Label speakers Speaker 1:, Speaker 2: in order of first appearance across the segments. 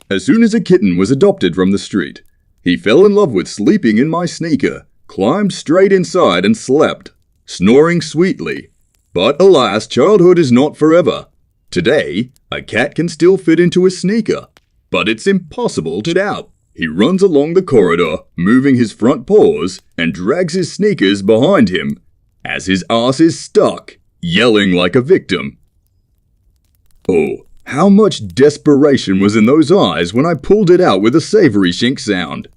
Speaker 1: As soon as a kitten was adopted from the street, he fell in love with sleeping in my sneaker, climbed straight inside and slept, snoring sweetly. But alas, childhood is not forever. Today, a cat can still fit into a sneaker, but it's impossible to doubt. He runs along the corridor, moving his front paws, and drags his sneakers behind him, as his ass is stuck, yelling like a victim. Oh, how much desperation was in those eyes when I pulled it out with a savory shink sound.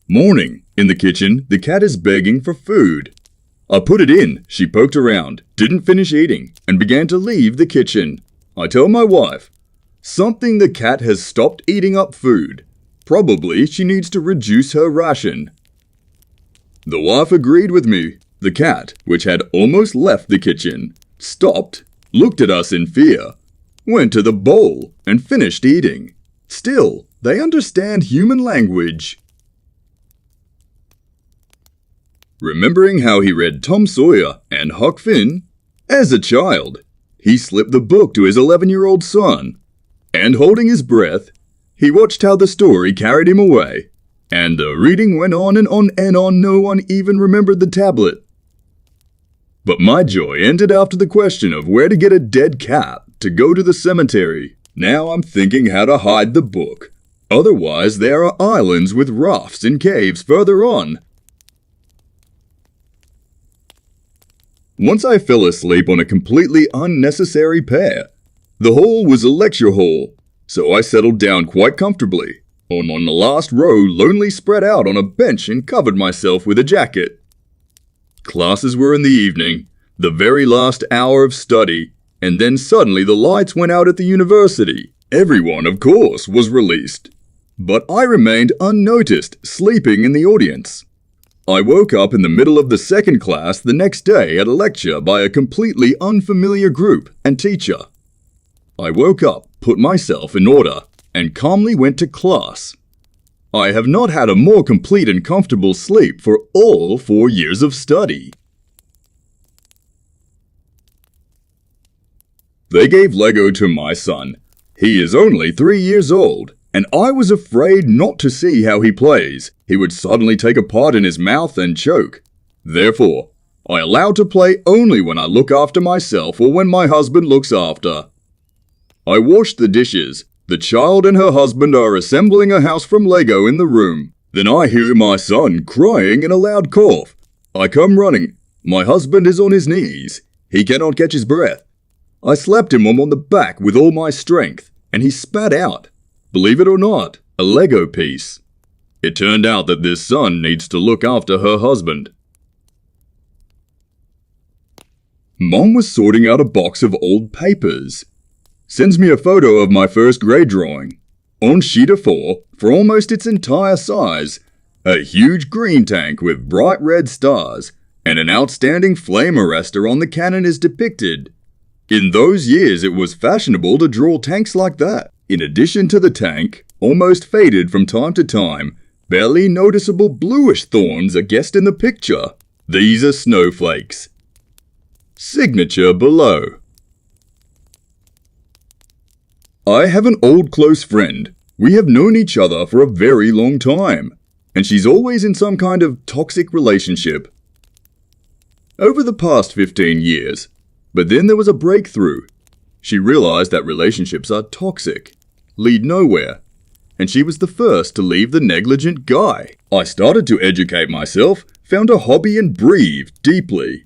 Speaker 1: Morning. In the kitchen, the cat is begging for food. I put it in, she poked around, didn't finish eating, and began to leave the kitchen. I tell my wife, something the cat has stopped eating up food. Probably she needs to reduce her ration. The wife agreed with me. The cat, which had almost left the kitchen, stopped, looked at us in fear, went to the bowl, and finished eating. Still, they understand human language. Remembering how he read Tom Sawyer and Huck Finn as a child, he slipped the book to his 11-year-old son, and holding his breath, he watched how the story carried him away, and the reading went on and on and on. No one even remembered the tablet. But my joy ended after the question of where to get a dead cat to go to the cemetery. Now I'm thinking how to hide the book. Otherwise, there are islands with rafts and caves further on. Once I fell asleep on a completely unnecessary pair. The hall was a lecture hall, so I settled down quite comfortably. On the last row, lonely spread out on a bench and covered myself with a jacket. Classes were in the evening, the very last hour of study, and then suddenly the lights went out at the university. Everyone, of course, was released. But I remained unnoticed, sleeping in the audience. I woke up in the middle of the second class the next day at a lecture by a completely unfamiliar group and teacher. I woke up, put myself in order, and calmly went to class. I have not had a more complete and comfortable sleep for all 4 years of study. They gave Lego to my son. He is only 3 years old, and I was afraid not to see how he plays. He would suddenly take a part in his mouth and choke. Therefore, I allow to play only when I look after myself or when my husband looks after. I wash the dishes. The child and her husband are assembling a house from Lego in the room. Then I hear my son crying in a loud cough. I come running. My husband is on his knees. He cannot catch his breath. I slapped him on the back with all my strength, and he spat out, believe it or not, a Lego piece. It turned out that this son needs to look after her husband. Mom was sorting out a box of old papers. Sends me a photo of my first grade drawing. On sheet of 4, for almost its entire size, a huge green tank with bright red stars, and an outstanding flame arrestor on the cannon is depicted. In those years it was fashionable to draw tanks like that. In addition to the tank, almost faded from time to time, barely noticeable bluish thorns are guessed in the picture. These are snowflakes. Signature below. I have an old close friend. We have known each other for a very long time, and she's always in some kind of toxic relationship. Over the past 15 years, but then there was a breakthrough. She realized that relationships are toxic, lead nowhere, and she was the first to leave the negligent guy. I started to educate myself, found a hobby and breathed deeply.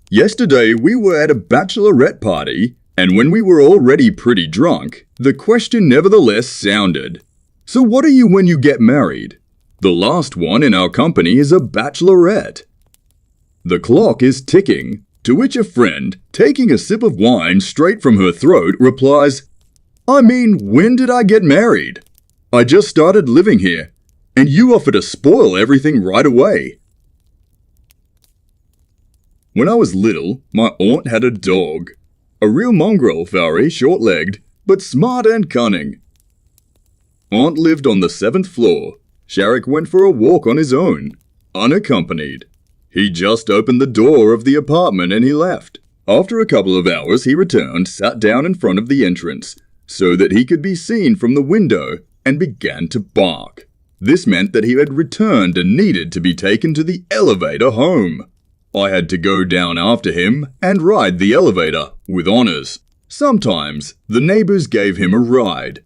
Speaker 1: Yesterday we were at a bachelorette party, and when we were already pretty drunk, the question nevertheless sounded, "So what are you when you get married?" The last one in our company is a bachelorette. The clock is ticking, to which a friend, taking a sip of wine straight from her throat, replies, "I mean, when did I get married? I just started living here, and you offer to spoil everything right away." When I was little, my aunt had a dog. A real mongrel, very short-legged, but smart and cunning. Aunt lived on the 7th floor. Sharrock went for a walk on his own, unaccompanied. He just opened the door of the apartment and he left. After a couple of hours, he returned, sat down in front of the entrance, so that he could be seen from the window and began to bark. This meant that he had returned and needed to be taken to the elevator home. I had to go down after him and ride the elevator with honors. Sometimes the neighbors gave him a ride.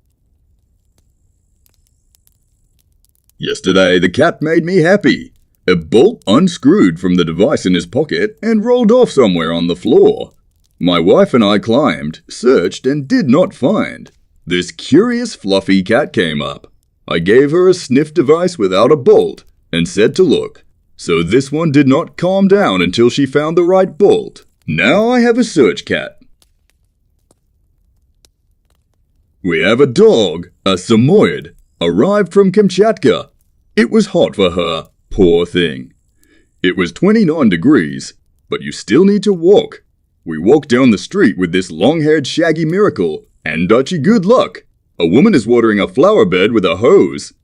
Speaker 1: Yesterday, the cat made me happy. A bolt unscrewed from the device in his pocket and rolled off somewhere on the floor. My wife and I climbed, searched, and did not find. This curious fluffy cat came up. I gave her a sniff device without a bolt and said to look. So this one did not calm down until she found the right bolt. Now I have a search cat. We have a dog, a Samoyed, arrived from Kamchatka. It was hot for her, poor thing. It was 29 degrees, but you still need to walk. We walked down the street with this long-haired shaggy miracle, and Dutchy good luck. A woman is watering a flower bed with a hose.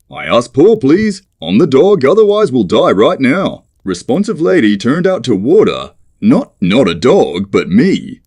Speaker 1: I asked pour, please, on the dog, otherwise we'll die right now. Responsive lady turned out to water, not a dog, but me.